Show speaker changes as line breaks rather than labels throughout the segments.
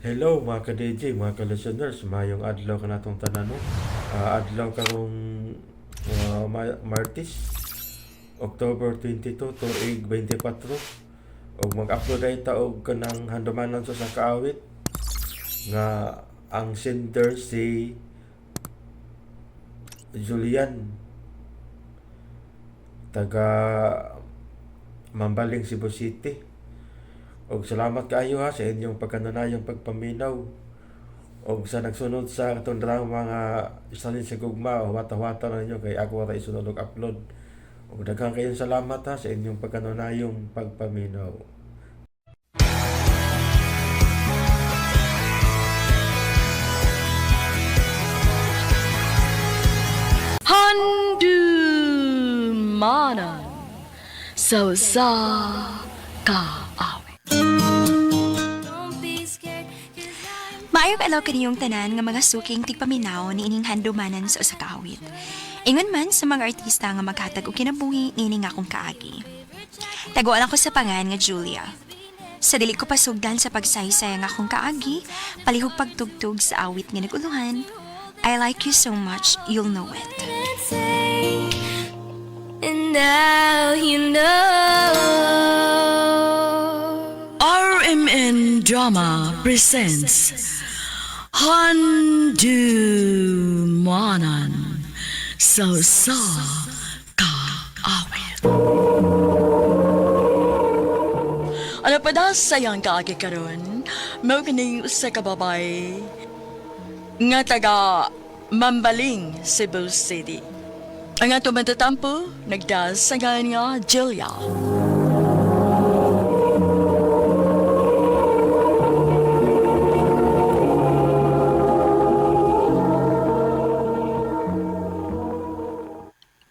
Hello mga ka-DJ, mga ka-listeners, mayong adlaw ka natong tanan no. Adlaw karong Martes, October 22 tuig 24 ug mag-upload ay taog kanang handumanan sa kaawit nga ang sender si Julian taga Mambaling, Cebu City. Og salamat kaayo ha sa inyong pagkanunayang pagpaminaw og sa nagsunod sa atong mga isalin sa gugma o wata-wata na ninyo kay ako ra isunod og upload. Og daghang kayong salamat ha sa inyong pagkanunayong pagpaminaw.
Handumanan sa kaawit.
Maayong alaw kaniyong tanan nga mga suking tigpaminaw ni ining handumanan sa usa ka awit. Ingon man sa mga artista nga maghatag og kinabuhi nining akong kaagi. Taguan ako sa pangan nga Julia. Sa dili ko pasugdan sa pagsaysay nga akong kaagi, palihog pagtugtog sa awit nga naguluhan. I like you so much, you'll know it.
And now you know.
RMN Drama presents Handumanan sa kaawit. Ano pa da sayang kaagi karon? Mao kining usa ka babay nga taga Mambaling, Cebu City. Ang ato matatampo, nagdasangan nga Julia.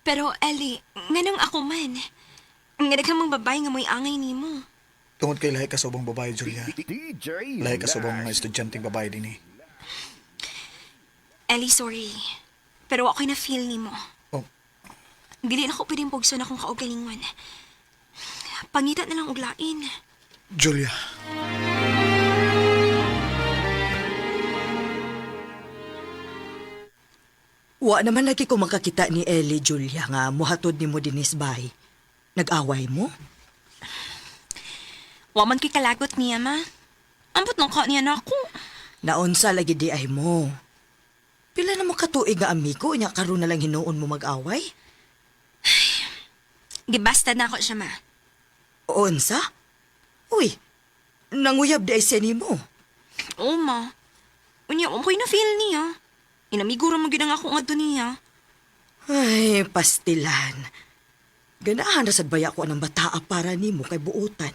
Pero Ellie, nganong ako man? Nga daghang mga babae nga mo'y angay nimo.
Tungod kay lahi ka sa ubang babae, Julia. Lahi ka sa ubang mga estudyanteng babae din eh.
Ellie, sorry. Pero ako'y na-feel nimo.
Oh,
Dili na ko pwedeng pugso na kung kaugalingon. Pangita na lang og lain.
Julia.
Wa naman lagi ko makakita ni Ellie, Julia, nga muhatod ni mo dinis bay. Nag-away mo?
Wa man ko'y kalagot niya, ma. Ambot nang ka niya na ako.
Naunsa lagi di ay mo. Pila na mo katuig nga amigo, nya karon na lang hinuon mo mag-away?
Gibasta na ako siya, ma.
Unsa? Uy, nanguyab di ay siya ni mo.
Oo, ma. Unya, ko'y na-feel niya. Inamigura mo ginang ako nga doon niya.
Ay, pastilan. Ganahan na sad baya ko anang bataa para nimo kay buutan.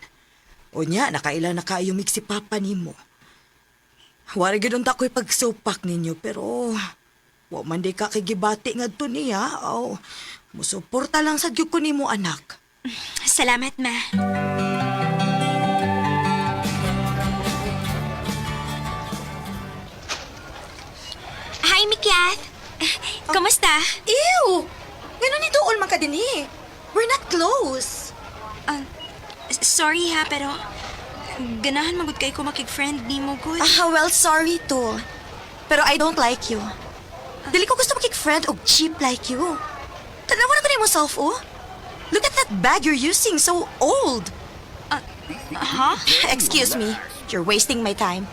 O nya, nakaila na kayo si papa nimo. Wari ganoon ta ko'y pagsupak ninyo, pero wa man di ka kigibati nga to niya. O, musuporta lang sa gyud ko nimo, anak.
Salamat, ma. Hi, Mikyat. Kumusta?
Ew! Ganun ito all man ka din eh. We're not close.
Sorry ha, pero ganahan magud kay ko makig-friend ni mo, good.
Well, sorry to. Pero I don't like you. Dili ko gusto makik-friend og cheap like you. Tanawa na ko na mo self, oh. Look at that bag you're using, so old.
Ha?
Excuse me. You're wasting my time.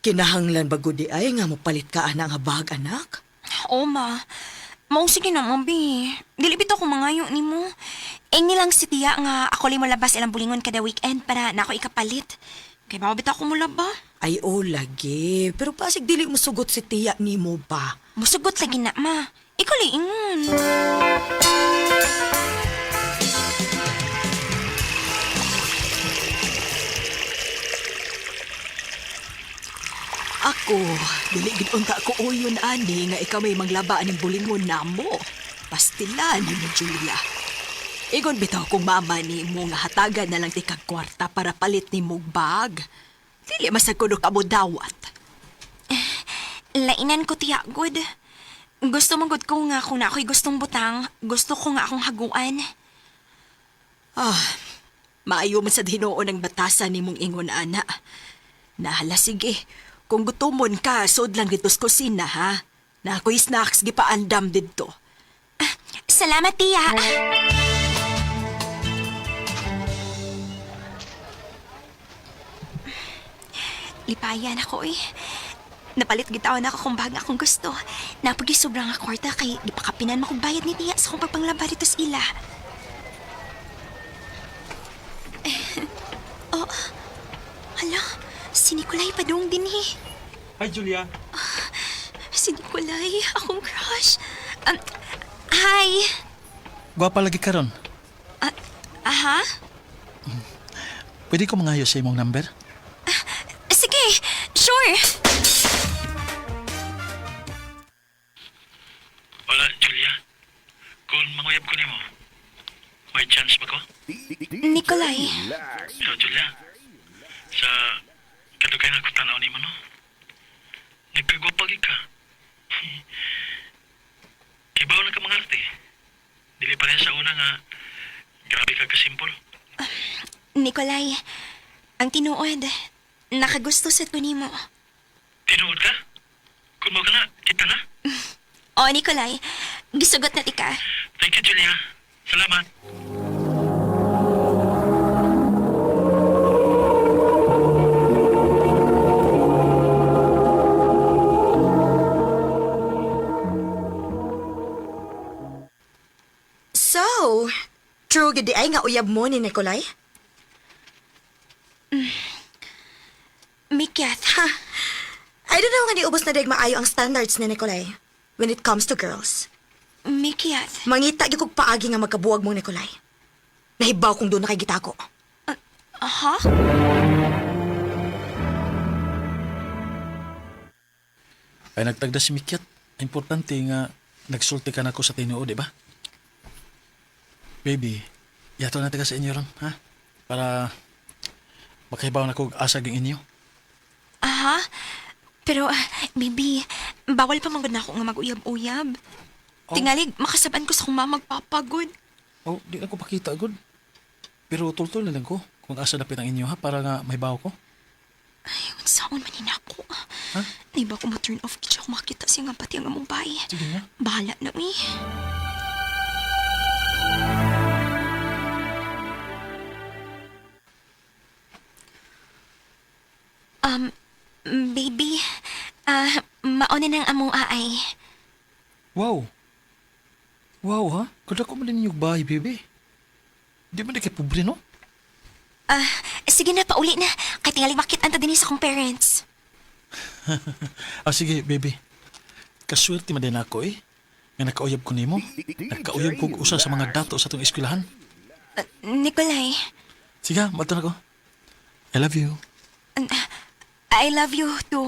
Kinahanglan bago di ay nga mopalit ka ana nga bag, anak.
Oo, ma. Mao sige na, mabi. Dili bitaw ko mangayo ni mo. Nilang si tiya nga ako li mo labas ilang bulingon kada weekend para na ako ikapalit. Kay mao bitaw ko mo laba.
Ay, o lagi. Pero pasig dili mo sugot si tiya nimo ba?
Musugot lagi na, ma. Ikaw liingon.
Ako, dili gid unta ko uyon ani nga ikaw may manglaba aning bulingon namo. Pastilan ni Julia. Igon bitaw kung mama ni mo nga hatagan na lang ti kag kwarta para palit ni mong bag. Dili masagudo ka mo dawat.
Lainan ko tiya, good. Gusto mong good ko nga kung na ako'y gustong butang, gusto ko nga akong haguan.
Maayo man sa Ginoo ng batasan nimong ingon ana. Nahala sige. Kung gutumon ka, sod lang dito sa kusina ha. Na ako'y snacks gipaandam dito.
Salamat, tiya. Lipayan ako eh. Napalit gitawan ako kung baga akong gusto. Napagi sobrang nga kwarta kay di pa kapinan makugbayad ni tiya sa kong pagpanglaba dito sa ila. Oh, hala, si Nicolay padung din eh.
Hi, Julia.
Si Nicolay, akong crush. Hi.
Gwapa lagi ka ron.
Aha?
Pwede ko mangayo sa imong number?
Sige, sure.
Wala, Julia. Kung manguyab ko nimo, may chance ba ko?
Nicolay.
So, Julia, sa kadugay na akong tanaw nimo, no? Nagkagwapag ka. Kibaw na ka mga arte. Dili pa rin sa una nga, grabe ka kasimpol.
Nicolay, ang tinuod, nakagusto sa tunimo.
Tinuod ka? Kung mo ka na, kita na.
O, Nicolay, gisugot na tika.
Thank you, Julia. Salamat.
So, true gid ay nga uyab mo ni Nicolay?
Mikyat,
I don't know nga ni ubos na dayag maayo ang standards ni Nicolay when it comes to girls.
Mikyat.
Mangita gyud kog paagi nga magkabuwag mo Nicolay. Nahibaw kung doon na kay gitako.
Aha?
Ay nagtagda si Mikyat. Importante nga nagsulti ka na ko sa tinuod, di ba? Baby, yato natin ka sa inyo ron, ha? Para makahibaw na kog asag ang inyo.
Aha? Pero, baby, bawal pa manggod na ako nga mag-uyab-uyab. Tingalig, makasaban ko sa kong magpapagod.
Oh, di na ko pakita, good. Pero tultol na lang ko kung asa dapit ang inyo, ha? Para nga mahibaw ko.
Ay, saan man ako.
Ha?
Naiba ko ma-turn off kitsa ako makita siya nga pati ang among bahay.
Sige nga.
Bahala na, mi. Baby, maonin ang among aay.
Wow. Wow, ha? Kada ko man ninyong bahay, baby. Di man na kay pobre, no?
Sige na, pauli na. Kaya tingaling makita anta din sa kong parents.
Sige, baby. Kaswerte man din ako, eh. Nga nakauyab ko nimo. Nakauyab ko usa sa mga dato sa itong eskwelahan.
Nicolay,
Sige, mato na ko. I love you.
I love you too.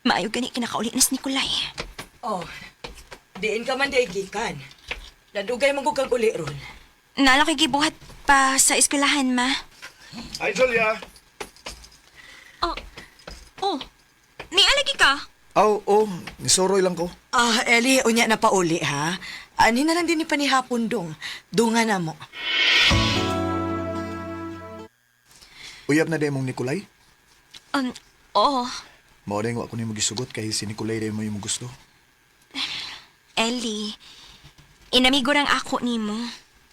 Maayo gani kinakauli na si Nicolay.
Oh, diin ka man day gikan. Nadugay man kog kag uli ron.
Nalaki gibuhat pa sa eskwelahan, ma.
Hi, Julia.
Oh, nialagi ka?
Nisoroy lang ko.
Eli, unya na pauli ha. Ani na lang din ni panihapon dong. Dunga na mo.
Uyab na din mong Nicolay.
Oo.
Mao din ako nimo gisugot kay si Nicolay din mo yung gusto.
Ellie, inamigo rang ako nimo.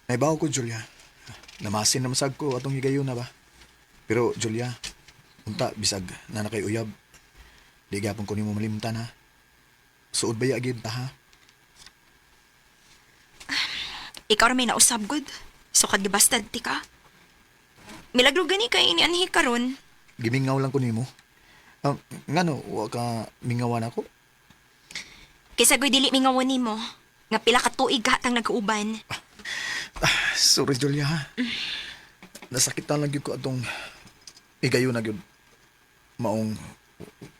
Naibaw ko, Julia. Namasin na masag ko atong higayon na ba. Pero, Julia, unta, bisag na nakay uyab. Di gapon ko nimo malimtan, ha? Suod ba agad ta, ha?
Ikaw rin may nausab, good. Sukad gibastad ti ka. Milagro gani kay ini anhi karon.
Gimingaw lang ko nimo. Ngano, wa ka mingawan ako?
Kaysa goy dili mingawan nimo. Nga pila ka tuig hatang nag-uuban.
Sorry, Julia, ha? Nasakitan lang yun ko atong igayon na yun. Maong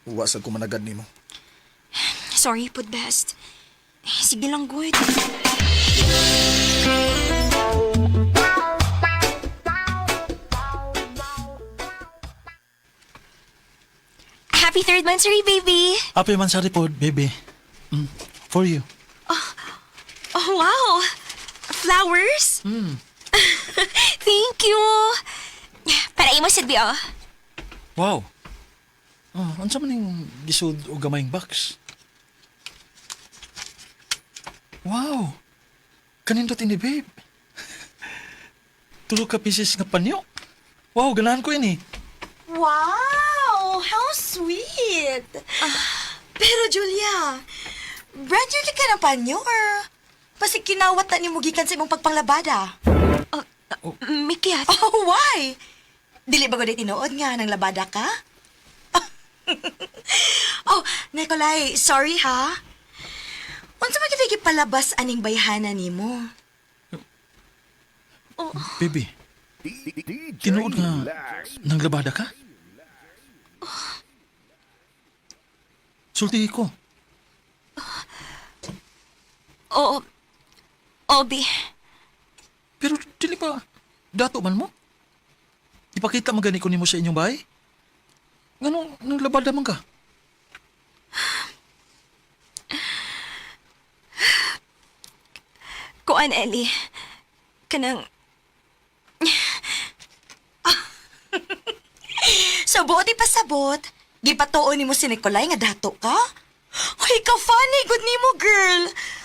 wasag ko managad nimo.
Sorry, put best. Sige lang, good. Happy third monthsary, baby!
Happy man sa report, baby. For you.
Oh, wow! Flowers? Thank you! Para imo, Silvio.
Wow. Unsa man yung gisud o gamayng box? Wow. Kanindot ini, babe. Tulo ka pieces nga panyo. Wow, ganahan ko ini.
Wow! How sweet! Pero Julia, brand new ka na panyo or pasig kinawat na ni mo gikan sa imong pagpanglabada?
Mikyat.
Oh, why? Dili ba ko tinuod nga ng labada ka? Oh, Nicolay, sorry ha. Unsa man kita palabas aning bayhana nimo?
Baby, tinuod nga nang labada ka? Sulti ko.
Oo. Obi.
Pero dili pa, dato man mo? Ipakita man gani ko nimo sa inyong bahay? Ngano, nang labada man ka?
Kuan, Ellie. Kanang...
So, buti pa sabot. Gipatuon nimo si Nicolay nga dato ka? Ay, ka-funny, good nimo, girl.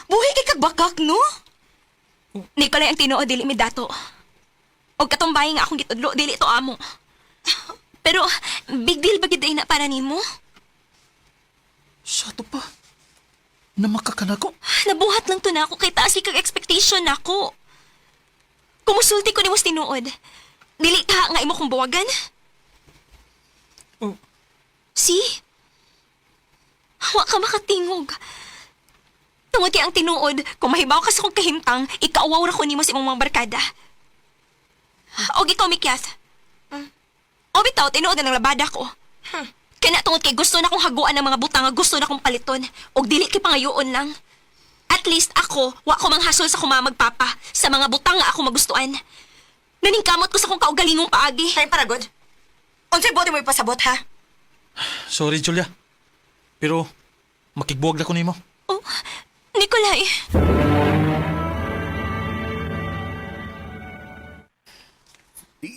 Buhi kay kagbakak, no?
Nicolay ang tinuod, dili mi dato. Og katumbay nga akong gitudlo, dili to amo. Pero, big deal ba gid na para nimo?
Sa to pa. Namakakana ko.
Nabuhat lang to na ako kay taas kag expectation nako. Kumusulti ko nimo sa tinuod. Dili ka nga imo kong buwagan.
Oh.
See? Wa ka makatingog. Tungod kay ang tinuod, kung mahibaw ka sa kong kahimtang, ikaawaw ra ko nimo sa imong mga barkada. Og ikaw, Mikyat. O bitaw, tinuod na ng labada ko. Kaya tungod kay gusto na kong haguan ng mga butang nga gusto na kong paliton. Og dili kay pangayoon lang. At least ako, wa ko manghasol sa kuma magpapa sa mga butang nga ako magustuan. Naningkamot ko sa kong kaugalingong paagi.
Time para, good. Unsay buti mo ipasabot, ha?
Sorry, Julia. Pero, makigbuwag na ko nimo.
Oh, Nicolay.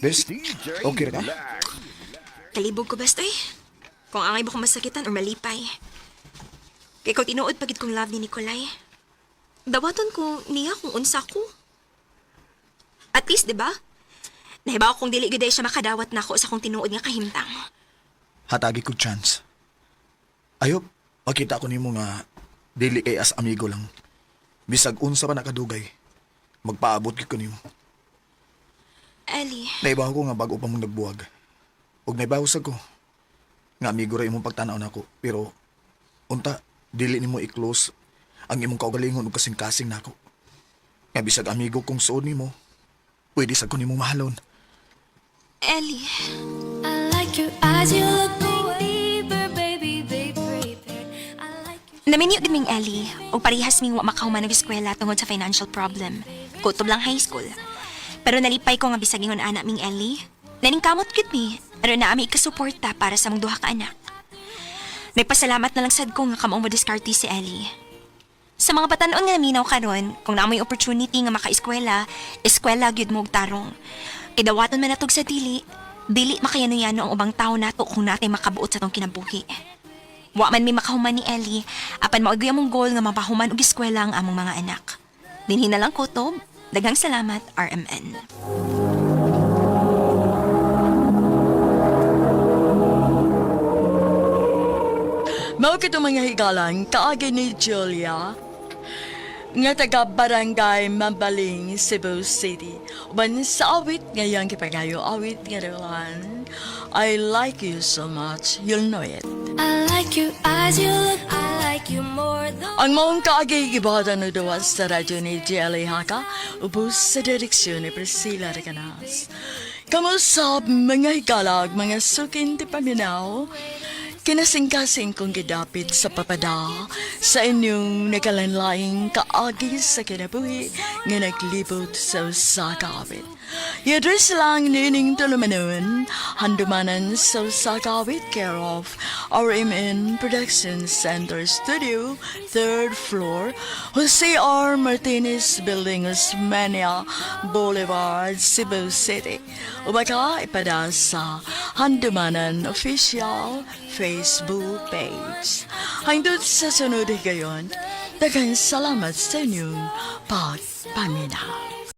Bes, okay ra ka?
Kalibog ko bastoy. Kung angay ba kong masakitan or malipay. Kaya ko tinuod pagid kong love ni Nicolay. Dawaton ko niya kung unsa ko. At least, di ba? Nahibaw kong dili giday siya makadawat na ako sa kong tinuod nga kahimtang.
Hatagi ko chance. Ayop, makita ko nimo nga dili kay as amigo lang. Bisag unsa pa nakadugay, magpaabot gid ko nimo.
Ali,
Naibaw ko nga bago pa mong nagbuwag. Ug naibaw sa ko nga amigo ra imong pagtanaw nako, pero unta dili nimo i-close ang imong kaugalingon ug kasing-kasing nako. Nga bisag amigo kong suod nimo, pwede sa ko nimo mahalon.
Ali.
I like your eyes, you look deeper, baby, baby. I like your
Naminyo din ming Ali, o parihas ming wa makahuman ng eskwela tungod sa financial problem. Kutob lang high school. Pero nalipay ko nga bisag ingon anak ming Ellie. Naningkamot gid mi, pero naami ikasuporta para sa mong duha ka anak. Nagpasalamat na lang sad ko nga kamaong modiskarte si Ellie. Sa mga batanon nga naminaw karon, kung naamoy opportunity nga maka-eskwela, eskwela gyud mo og tarong. Kidawaton man natog sa dili makayano-yano ang ubang tao nato kung natay makabuot sa tong kinabuhi. Wa man mi makahuman ni Ellie, apan maoy mong goal nga mapahuman og eskwela ang among mga anak. Dinhi na lang kutob. Daghang salamat, RMN.
Mao kito mga higalan, kaagi ni Julia, nga taga Barangay Mambaling, Cebu City. Uban sa awit ngayang kipangayo awit nga rin, I like you so much, you'll know it.
I like your eyes, you look, I like you more than
Ang maong kaagi gibada no dawas sa radyo ni Jelly Haka, ubos sa direksyon ni Priscilla Reganas. Kamusta mga higalag, mga sukin ti paminaw, Kinasing-kasing kong gidapit sa papada sa inyong nakalanlaing kaagi sa kinabuhi nga naglibot sa usa ka awit. I-address lang nining tulumanon, handumanan sa usa ka awit care of RMN Production Center Studio, 3rd floor, Jose R. Martinez Building, Osmania Boulevard, Cebu City. Umaka ipada sa Handumanan Official Facebook page. Hangtod sa sunod gayon, daghang salamat sa inyong pagpaminaw.